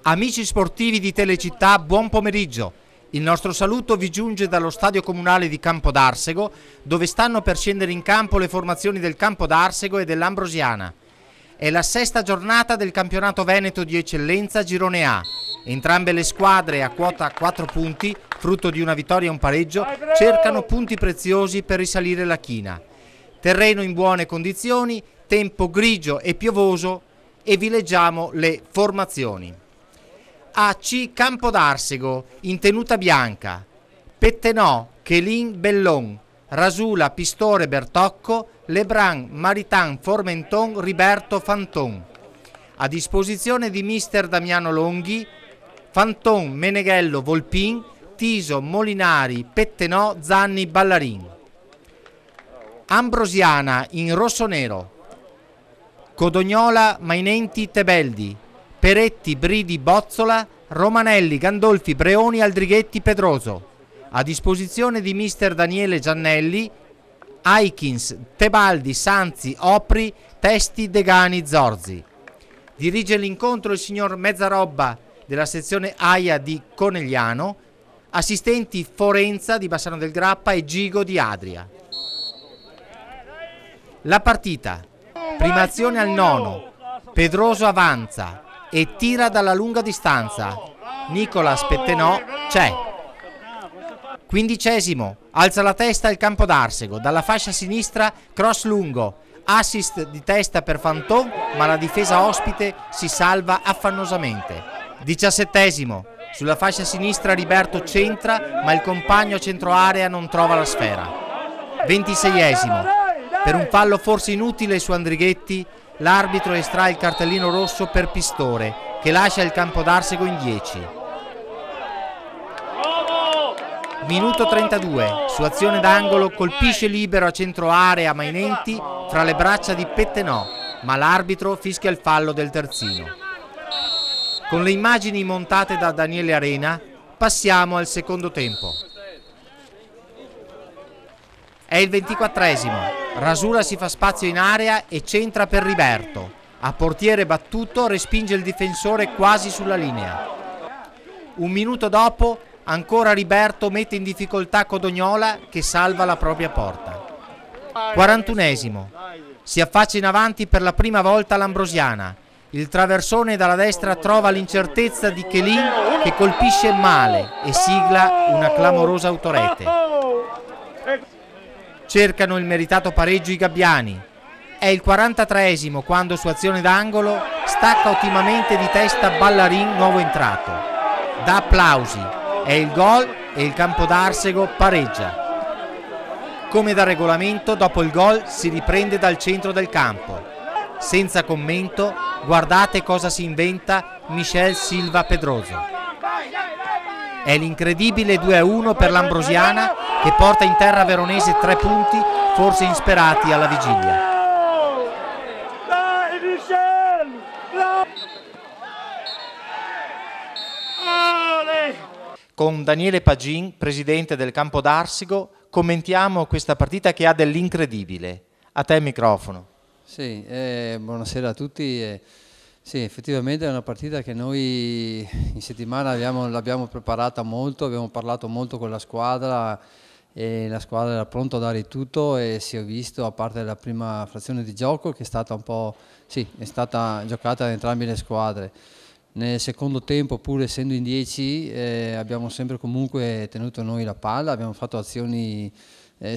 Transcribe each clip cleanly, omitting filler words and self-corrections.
Amici sportivi di Telecittà, buon pomeriggio. Il nostro saluto vi giunge dallo stadio comunale di Campodarsego, dove stanno per scendere in campo le formazioni del Campodarsego e dell'Ambrosiana. È la sesta giornata del campionato veneto di eccellenza Girone A. Entrambe le squadre a quota 4 punti, frutto di una vittoria e un pareggio, cercano punti preziosi per risalire la china. Terreno in buone condizioni, tempo grigio e piovoso, e vi leggiamo le formazioni. AC Campodarsego in tenuta bianca: Pettenò, Chelin Bellon, Rasula, Pistore, Bertocco, Lebran, Maritan, Formenton, Riberto, Fanton. A disposizione di mister Damiano Longhi, Fanton, Meneghello, Volpin, Tiso, Molinari, Pettenò, Zanni, Ballarin. Ambrosiana in rosso-nero: Codognola, Mainenti, Tebeldi, Peretti, Bridi, Bozzola, Romanelli, Gandolfi, Breoni, Aldrighetti, Pedroso. A disposizione di mister Daniele Giannelli, Aikins, Tebaldi, Sanzi, Opri, Testi, Degani, Zorzi. Dirige l'incontro il signor Mezzarobba della sezione AIA di Conegliano, assistenti Forenza di Bassano del Grappa e Gigo di Adria. La partita: prima azione al nono, Pedroso avanza e tira dalla lunga distanza. Nicolas Pettenò c'è. 15esimo, alza la testa il Campodarsego, dalla fascia sinistra cross lungo, assist di testa per Fanton, ma la difesa ospite si salva affannosamente. 17esimo, sulla fascia sinistra Riberto centra, ma il compagno a centro area non trova la sfera. 26esimo, per un fallo forse inutile su Andrighetti, l'arbitro estrae il cartellino rosso per Pistore, che lascia il Campodarsego in 10. Minuto 32, su azione d'angolo colpisce libero a centro area Mainenti fra le braccia di Pettenò, ma l'arbitro fischia il fallo del terzino. Con le immagini montate da Daniele Arena passiamo al secondo tempo. È il 24esimo, Rasula si fa spazio in area e centra per Riberto. A portiere battuto respinge il difensore quasi sulla linea. Un minuto dopo ancora Riberto mette in difficoltà Codognola, che salva la propria porta. 41esimo, si affaccia in avanti per la prima volta l'Ambrosiana. Il traversone dalla destra trova l'incertezza di Chelin, che colpisce male e sigla una clamorosa autorete. Cercano il meritato pareggio i gabbiani. È il 43esimo quando su azione d'angolo stacca ottimamente di testa Ballarin, nuovo entrato. Da applausi, è il gol e il Campodarsego pareggia. Come da regolamento, dopo il gol si riprende dal centro del campo. Senza commento, guardate cosa si inventa Michel Silva Pedroso. È l'incredibile 2-1 per l'Ambrosiana, che porta in terra veronese 3 punti, forse insperati alla vigilia. Con Daniele Pagin, presidente del Campodarsego, commentiamo questa partita che ha dell'incredibile. A te il microfono. Sì, buonasera a tutti. Sì, effettivamente è una partita che noi in settimana l'abbiamo preparata molto, abbiamo parlato molto con la squadra e la squadra era pronta a dare tutto, e si è visto, a parte la prima frazione di gioco, che è stata un po', sì, è stata giocata da entrambe le squadre. Nel secondo tempo, pur essendo in 10, abbiamo sempre comunque tenuto noi la palla, abbiamo fatto azioni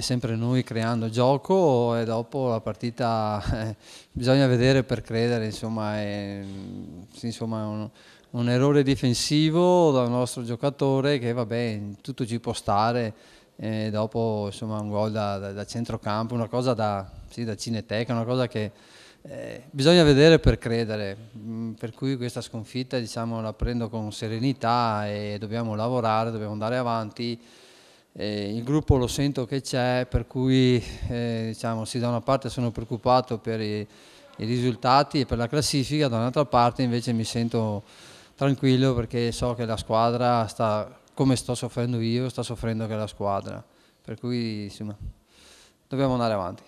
sempre noi creando gioco, e dopo la partita bisogna vedere per credere, insomma, sì, insomma un errore difensivo dal nostro giocatore che vabbè, tutto ci può stare, e dopo insomma un gol da centrocampo, una cosa da cineteca, una cosa che bisogna vedere per credere, per cui questa sconfitta, diciamo, la prendo con serenità e dobbiamo lavorare, dobbiamo andare avanti. Il gruppo lo sento che c'è, per cui diciamo, sì, da una parte sono preoccupato per i risultati e per la classifica, dall'altra parte invece mi sento tranquillo perché so che la squadra sta, come sto soffrendo io, sta soffrendo anche la squadra, per cui insomma dobbiamo andare avanti.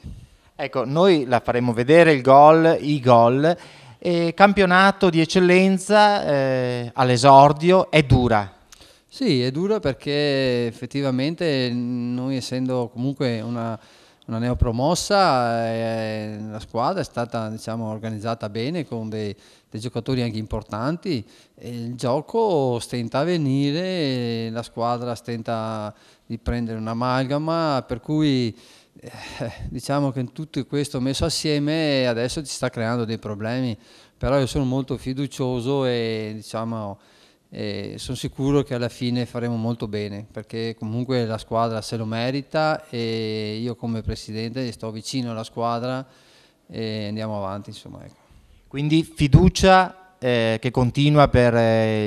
Ecco, noi la faremo vedere i gol. Campionato di eccellenza all'esordio, è dura. Sì, è dura perché effettivamente noi, essendo comunque una neopromossa, la squadra è stata, diciamo, organizzata bene con dei giocatori anche importanti, e il gioco stenta a venire, la squadra stenta di prendere un'amalgama, per cui diciamo che tutto questo messo assieme adesso ci sta creando dei problemi, però io sono molto fiducioso e, diciamo, sono sicuro che alla fine faremo molto bene, perché comunque la squadra se lo merita e io come presidente sto vicino alla squadra e andiamo avanti, insomma, ecco. Quindi fiducia che continua per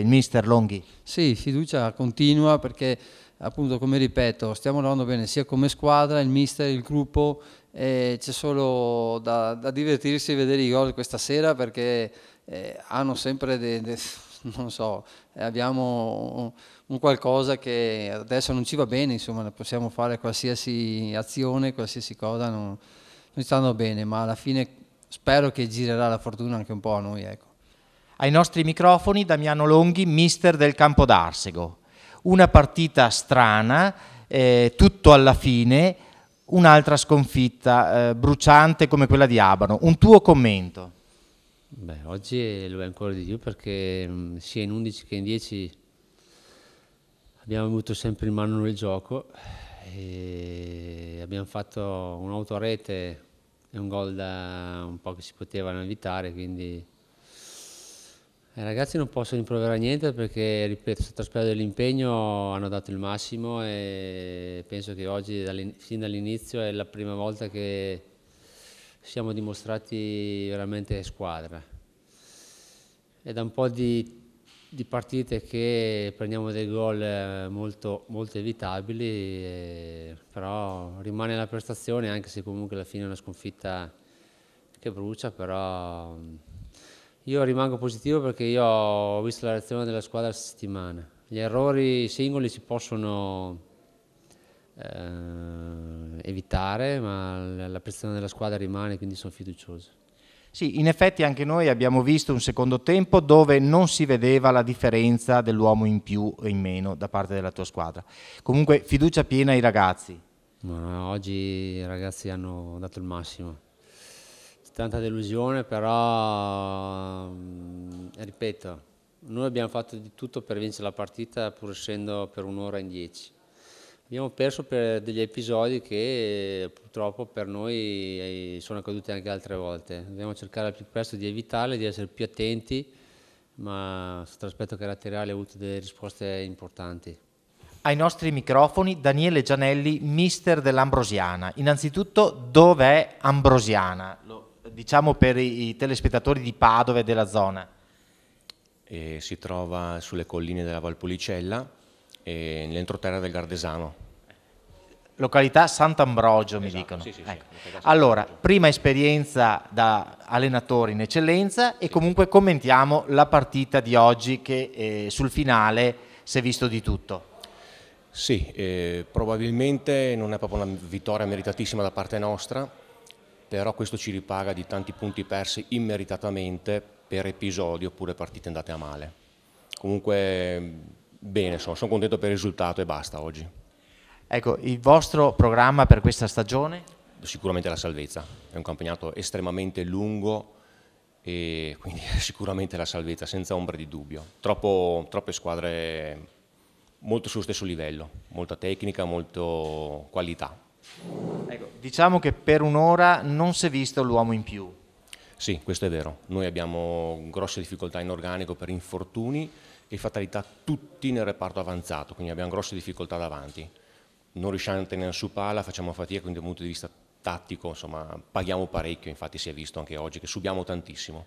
il mister Longhi? Sì, fiducia continua perché, appunto, come ripeto, stiamo lavorando bene sia come squadra, il mister, il gruppo, c'è solo da divertirsi e vedere i gol questa sera, perché hanno sempre non so, abbiamo un qualcosa che adesso non ci va bene, insomma, possiamo fare qualsiasi azione, qualsiasi cosa, non stanno bene, ma alla fine spero che girerà la fortuna anche un po' a noi, ecco. Ai nostri microfoni Damiano Longhi, mister del Campo d'Arsego. Una partita strana, tutto alla fine, un'altra sconfitta bruciante come quella di Abano. Un tuo commento? Beh, oggi lo è ancora di più perché sia in 11 che in 10 abbiamo avuto sempre in mano il gioco e abbiamo fatto un'autorete e un gol da un po' che si potevano evitare, quindi i ragazzi non possono rimproverare niente perché, ripeto, sotto l'aspetto dell'impegno hanno dato il massimo e penso che oggi, fin dall'inizio, è la prima volta che siamo dimostrati veramente squadra. È da un po' di partite che prendiamo dei gol molto evitabili, però rimane la prestazione, anche se comunque alla fine è una sconfitta che brucia, però io rimango positivo perché io ho visto la reazione della squadra questa settimana. Gli errori singoli si possono evitare, ma la prestazione della squadra rimane, quindi sono fiducioso. Sì, in effetti anche noi abbiamo visto un secondo tempo dove non si vedeva la differenza dell'uomo in più e in meno da parte della tua squadra. Comunque fiducia piena ai ragazzi. No, oggi i ragazzi hanno dato il massimo. C'è tanta delusione, però ripeto, noi abbiamo fatto di tutto per vincere la partita pur essendo per un'ora in 10. Abbiamo perso per degli episodi che purtroppo per noi sono accaduti anche altre volte. Dobbiamo cercare al più presto di evitarle, di essere più attenti, ma sotto l'aspetto caratteriale ho avuto delle risposte importanti. Ai nostri microfoni Daniele Gianelli, mister dell'Ambrosiana. Innanzitutto, dov'è Ambrosiana? Lo diciamo per i telespettatori di Padova e della zona. Si trova sulle colline della Valpolicella, nell'entroterra del Gardesano. Località Sant'Ambrogio, mi dicono. Sì, ecco. Allora, prima esperienza da allenatore in eccellenza e comunque commentiamo la partita di oggi che sul finale si è visto di tutto. Sì, probabilmente non è proprio una vittoria meritatissima da parte nostra, però questo ci ripaga di tanti punti persi immeritatamente per episodi oppure partite andate a male. Comunque bene, sono contento per il risultato e basta oggi. Ecco, il vostro programma per questa stagione? Sicuramente la salvezza, è un campionato estremamente lungo e quindi sicuramente la salvezza, senza ombra di dubbio. Troppe squadre molto sullo stesso livello, molta tecnica, molta qualità. Ecco, diciamo che per un'ora non si è visto l'uomo in più. Sì, questo è vero. Noi abbiamo grosse difficoltà in organico per infortuni e fatalità tutti nel reparto avanzato, quindi abbiamo grosse difficoltà davanti. Non riusciamo a tenere su palla, facciamo fatica, quindi dal punto di vista tattico, insomma, paghiamo parecchio, infatti si è visto anche oggi che subiamo tantissimo.